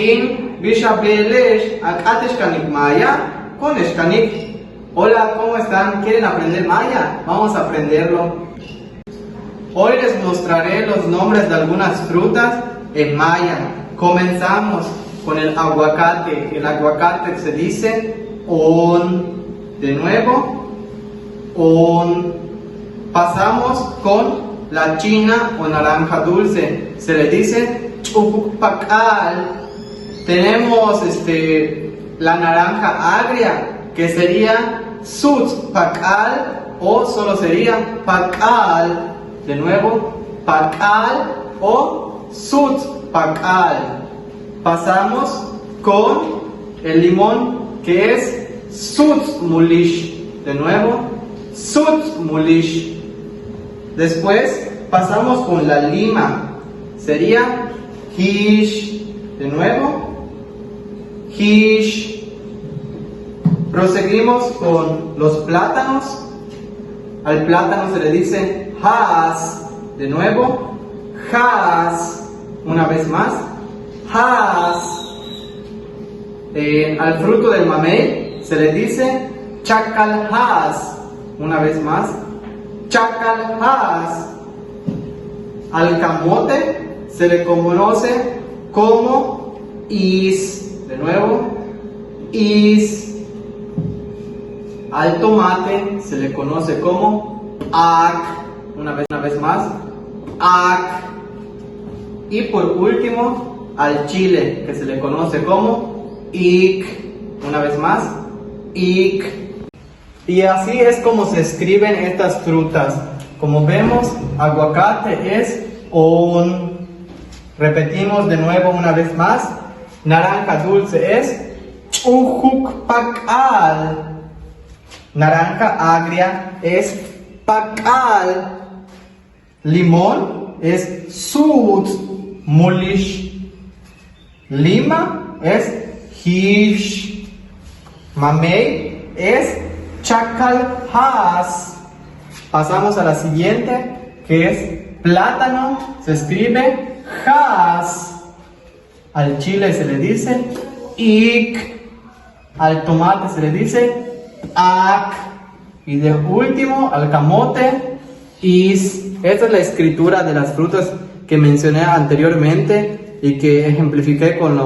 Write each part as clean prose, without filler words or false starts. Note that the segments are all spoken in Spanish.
in Bishabelesh Akateshkanik Maya con Eshkanik. Hola, ¿cómo están? ¿Quieren aprender maya? Vamos a aprenderlo. Hoy les mostraré los nombres de algunas frutas en maya. Comenzamos con el aguacate. El aguacate se dice on. De nuevo, on. Pasamos con la china o naranja dulce. Se le dice chupacal. Tenemos la naranja agria, que sería sutpakal o solo sería pakal. De nuevo, pakal o sutpakal. Pasamos con el limón, que es sutmulish. De nuevo, sutmulish. Después pasamos con la lima, sería hish. De nuevo, hish. Proseguimos con los plátanos. Al plátano se le dice has. De nuevo, has. Una vez más, has. Al fruto del mamey se le dice chakal has. Una vez más, chakal has. Al camote se le conoce como is. De nuevo, is. Al tomate se le conoce como ak. Una vez más, ak. Y por último, al chile, que se le conoce como ik. Una vez más, ik. Y así es como se escriben estas frutas. Como vemos, aguacate es on. Repetimos de nuevo una vez más. Naranja dulce es chujukpakal. Naranja agria es pakal. Limón es sutmulish. Lima es hish. Mamey es chakal has. Pasamos a la siguiente, que es plátano. Se escribe has. Al chile se le dice ik. Al tomate se le dice ak. Y de último, al camote is. Esta es la escritura de las frutas que mencioné anteriormente y que ejemplifiqué con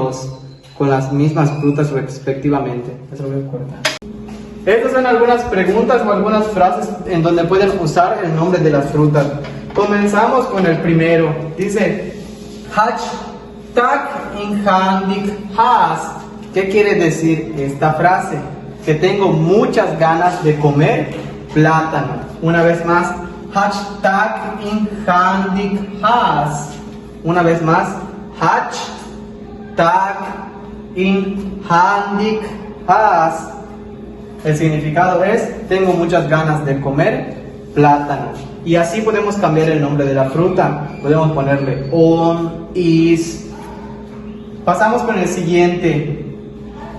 las mismas frutas respectivamente. Eso lo voy a cortar. Estas son algunas preguntas o algunas frases en donde pueden usar el nombre de las frutas. Comenzamos con el primero. Dice hach tak in handik has. ¿Qué quiere decir esta frase? Que tengo muchas ganas de comer plátano. Una vez más, hach tak in handik has. Una vez más, hach tak in handik has. El significado es tengo muchas ganas de comer plátano. Y así podemos cambiar el nombre de la fruta. Podemos ponerle on, is. Pasamos con el siguiente.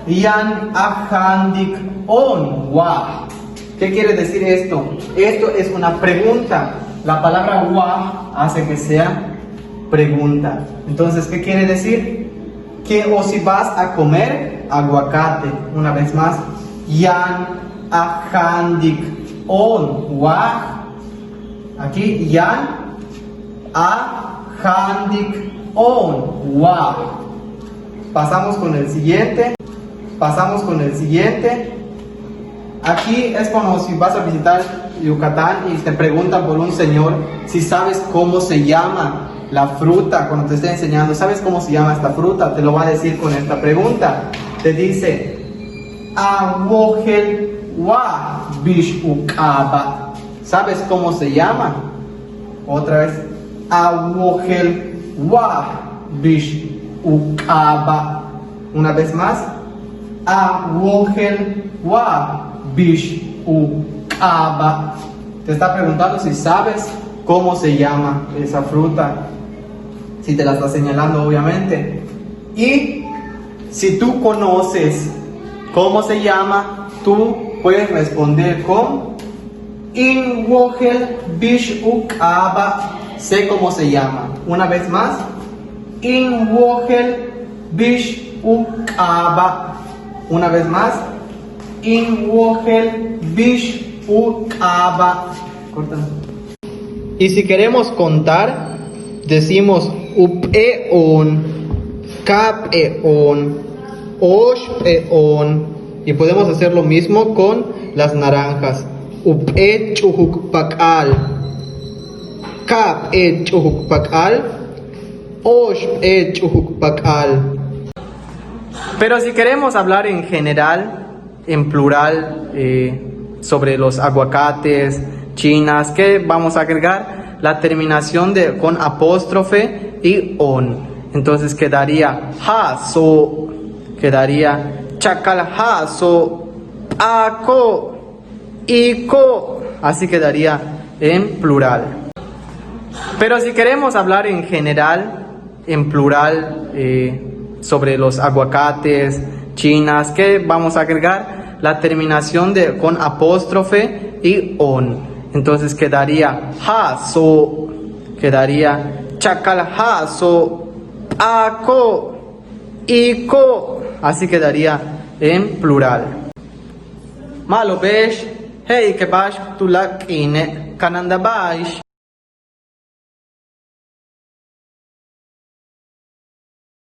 Yan ahandik on wa. ¿Qué quiere decir esto? Esto es una pregunta. La palabra wa hace que sea pregunta. Entonces, ¿qué quiere decir? Que o si vas a comer aguacate. Una vez más, yan ahandik on wa. Aquí, yan ahandik on wa. Pasamos con el siguiente. Aquí es como si vas a visitar Yucatán y te preguntan por un señor si sabes cómo se llama la fruta. Cuando te esté enseñando, ¿sabes cómo se llama esta fruta? Te lo va a decir con esta pregunta. Te dice Awohel wa bish ukaba. ¿Sabes cómo se llama? Otra vez, Awohel wa bish ukaba. Una vez más, Awohel wa bish ukaba. Te está preguntando si sabes cómo se llama esa fruta. Si te la está señalando, obviamente. Y si tú conoces cómo se llama, tú puedes responder con Inwohel bish ukaba. Sé cómo se llama. Una vez más, Inwohel bish ukaba. Una vez más. Inwohel bish ukaba. Corta. Y si queremos contar, decimos upeon, kapeon, oshpeon. Y podemos hacer lo mismo con las naranjas. Upe chuhukpakal, kape chuhukpakal, oshpe chuhukpakal. Pero si queremos hablar en general, en plural, sobre los aguacates, chinas, ¿qué vamos a agregar? La terminación con apóstrofe y on. Entonces quedaría haso, quedaría chakal haso, ako, iko. Así quedaría en plural. Pero si queremos hablar en general, en plural, sobre los aguacates, chinas, ¿qué vamos a agregar? La terminación con apóstrofe y on. Entonces quedaría haso, quedaría chakal haso, ako, iko. Así quedaría en plural. Malo besh, hey que bash tulak ine kananda bash.